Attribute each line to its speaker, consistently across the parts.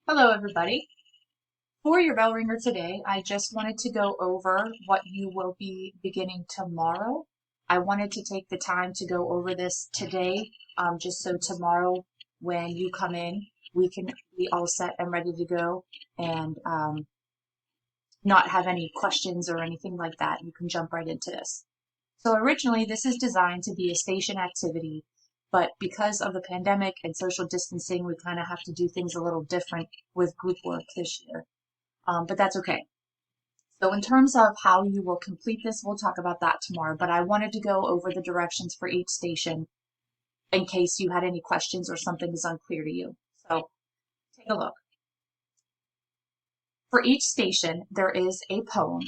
Speaker 1: Hello, everybody. For your bell ringer today, I just wanted to go over what you will be beginning tomorrow. I wanted to take the time to go over this today, just so tomorrow when you come in, we can be all set and ready to go and not have any questions or anything like that. You can jump right into this. So originally, this is designed to be a station activity, but because of the pandemic and social distancing, we kind of have to do things a little different with group work this year. But that's okay. So in terms of how you will complete this, we'll talk about that tomorrow, but I wanted to go over the directions for each station in case you had any questions or something is unclear to you. So take a look. For each station, there is a poem.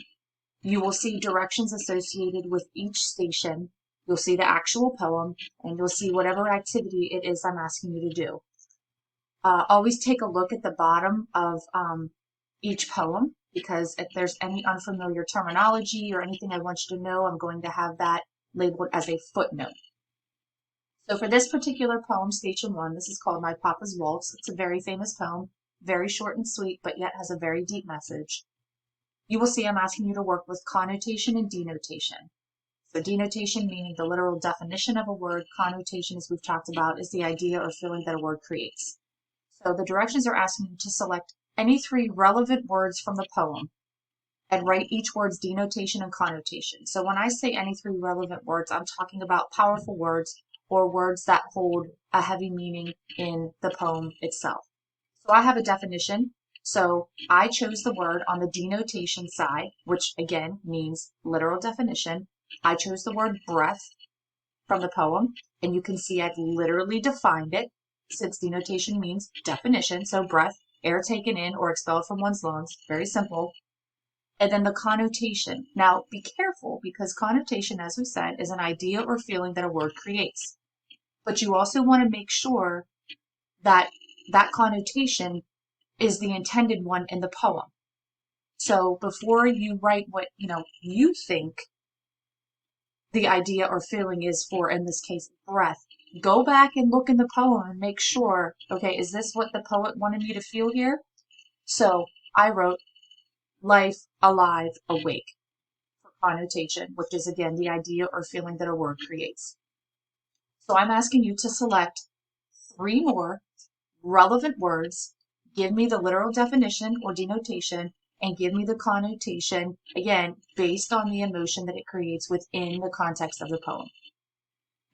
Speaker 1: You will see directions associated with each station. You'll see the actual poem, and you'll see whatever activity it is I'm asking you to do. Always take a look at the bottom of each poem, because if there's any unfamiliar terminology or anything I want you to know, I'm going to have that labeled as a footnote. So for this particular poem, Station 1, this is called My Papa's Waltz. It's a very famous poem, very short and sweet, but yet has a very deep message. You will see I'm asking you to work with connotation and denotation. So denotation meaning the literal definition of a word. Connotation, as we've talked about, is the idea or feeling that a word creates. So the directions are asking you to select any three relevant words from the poem and write each word's denotation and connotation. So when I say any three relevant words, I'm talking about powerful words or words that hold a heavy meaning in the poem itself. So I have a definition. So I chose the word on the denotation side, which again means literal definition. I chose the word breath from the poem, and you can see I've literally defined it since denotation means definition. So breath, air taken in or expelled from one's lungs, very simple. And then the connotation. Now be careful because connotation, as we said, is an idea or feeling that a word creates. But you also want to make sure that that connotation is the intended one in the poem. So before you write what you think the idea or feeling is for, in this case, breath, go back and look in the poem and make sure, okay, is this what the poet wanted me to feel here? So I wrote life, alive, awake for connotation, which is again the idea or feeling that a word creates. So I'm asking you to select three more relevant words, give me the literal definition or denotation, and give me the connotation, again, based on the emotion that it creates within the context of the poem.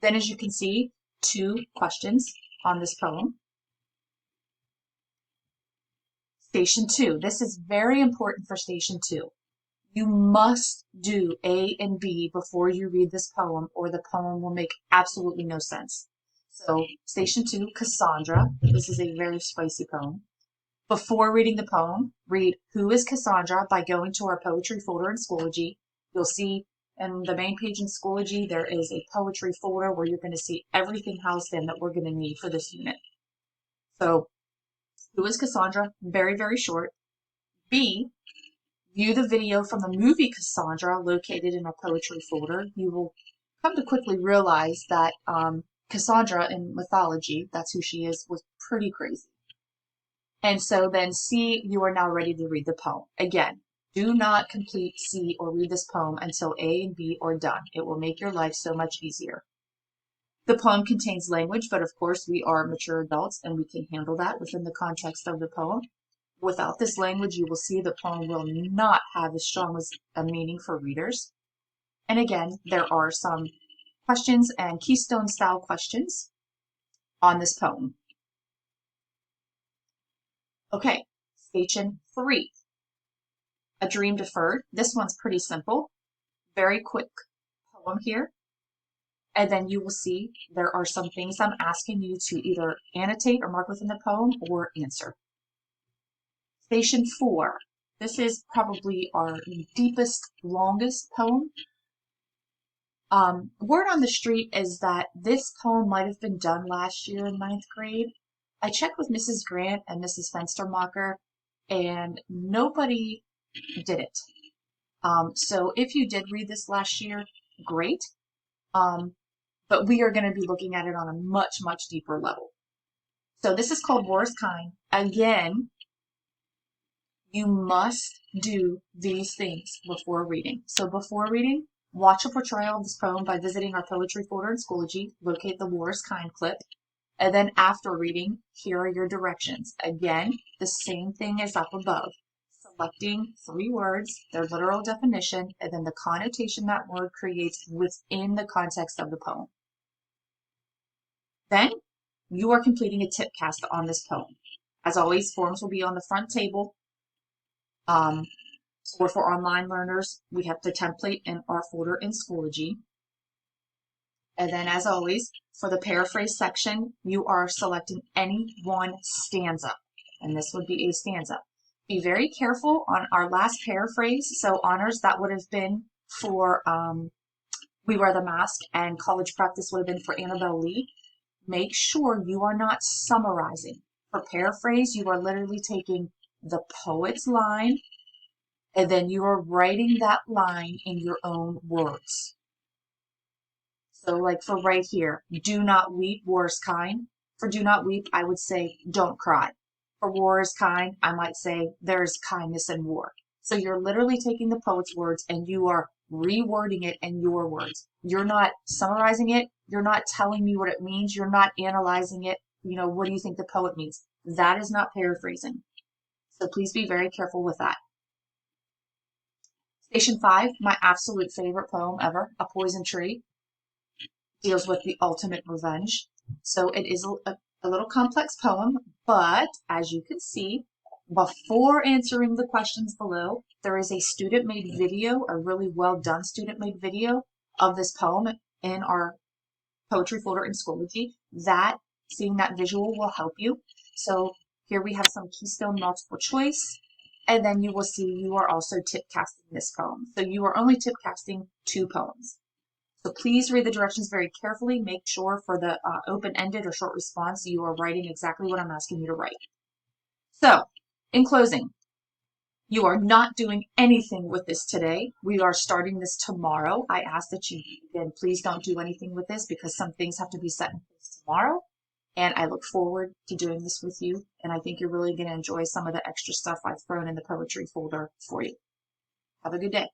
Speaker 1: Then, as you can see, two questions on this poem. Station 2. This is very important for Station 2. You must do A and B before you read this poem, or the poem will make absolutely no sense. So, Station 2, Cassandra. This is a very spicy poem. Before reading the poem, read Who is Cassandra by going to our poetry folder in Schoology. You'll see in the main page in Schoology, there is a poetry folder where you're going to see everything housed in that we're going to need for this unit. So, Who is Cassandra? Very, very short. B, view the video from the movie Cassandra located in our poetry folder. You will come to quickly realize that Cassandra in mythology, that's who she is, was pretty crazy. And so then C, you are now ready to read the poem. Again, do not complete C or read this poem until A and B are done. It will make your life so much easier. The poem contains language, but of course we are mature adults and we can handle that within the context of the poem. Without this language, you will see the poem will not have as strong as a meaning for readers. And again, there are some questions and keystone style questions on this poem. Okay, Station 3. A Dream Deferred. This one's pretty simple. Very quick poem here. And then you will see there are some things I'm asking you to either annotate or mark within the poem or answer. Station 4. This is probably our deepest, longest poem. Word on the street is that this poem might have been done last year in ninth grade. I checked with Mrs. Grant and Mrs. Fenstermacher, and nobody did it. So if you did read this last year, great. But we are going to be looking at it on a much, much deeper level. So this is called War is Kind. Again, You must do these things before reading. So before reading, watch a portrayal of this poem by visiting our poetry folder in Schoology, locate the War is Kind clip, and then after reading, here are your directions. Again, the same thing as up above. Selecting 3 words, their literal definition, and then the connotation that word creates within the context of the poem. Then, you are completing a tip cast on this poem. As always, forms will be on the front table. Or for online learners, we have the template in our folder in Schoology. And then, as always, for the paraphrase section, you are selecting any one stanza, and this would be a stanza. Be very careful on our last paraphrase. So honors, that would have been for We Wear the Mask, and college prep, this would have been for Annabelle Lee. Make sure you are not summarizing. For paraphrase, you are literally taking the poet's line, and then you are writing that line in your own words. So like for right here, do not weep, war is kind. For do not weep, I would say don't cry. For war is kind, I might say there is kindness in war. So you're literally taking the poet's words and you are rewording it in your words. You're not summarizing it. You're not telling me what it means. You're not analyzing it. What do you think the poet means? That is not paraphrasing. So please be very careful with that. Station 5, my absolute favorite poem ever, A Poison Tree, deals with the ultimate revenge. So it is a little complex poem, but as you can see, before answering the questions below, there is a student-made video, a really well-done student-made video of this poem in our poetry folder in Schoology. Seeing that visual will help you. So here we have some Keystone multiple choice, and then you will see you are also tip casting this poem. So you are only tip casting 2 poems. So please read the directions very carefully. Make sure for the open-ended or short response, you are writing exactly what I'm asking you to write. So, in closing, you are not doing anything with this today. We are starting this tomorrow. I ask that you, again, please don't do anything with this because some things have to be set in place tomorrow. And I look forward to doing this with you. And I think you're really going to enjoy some of the extra stuff I've thrown in the poetry folder for you. Have a good day.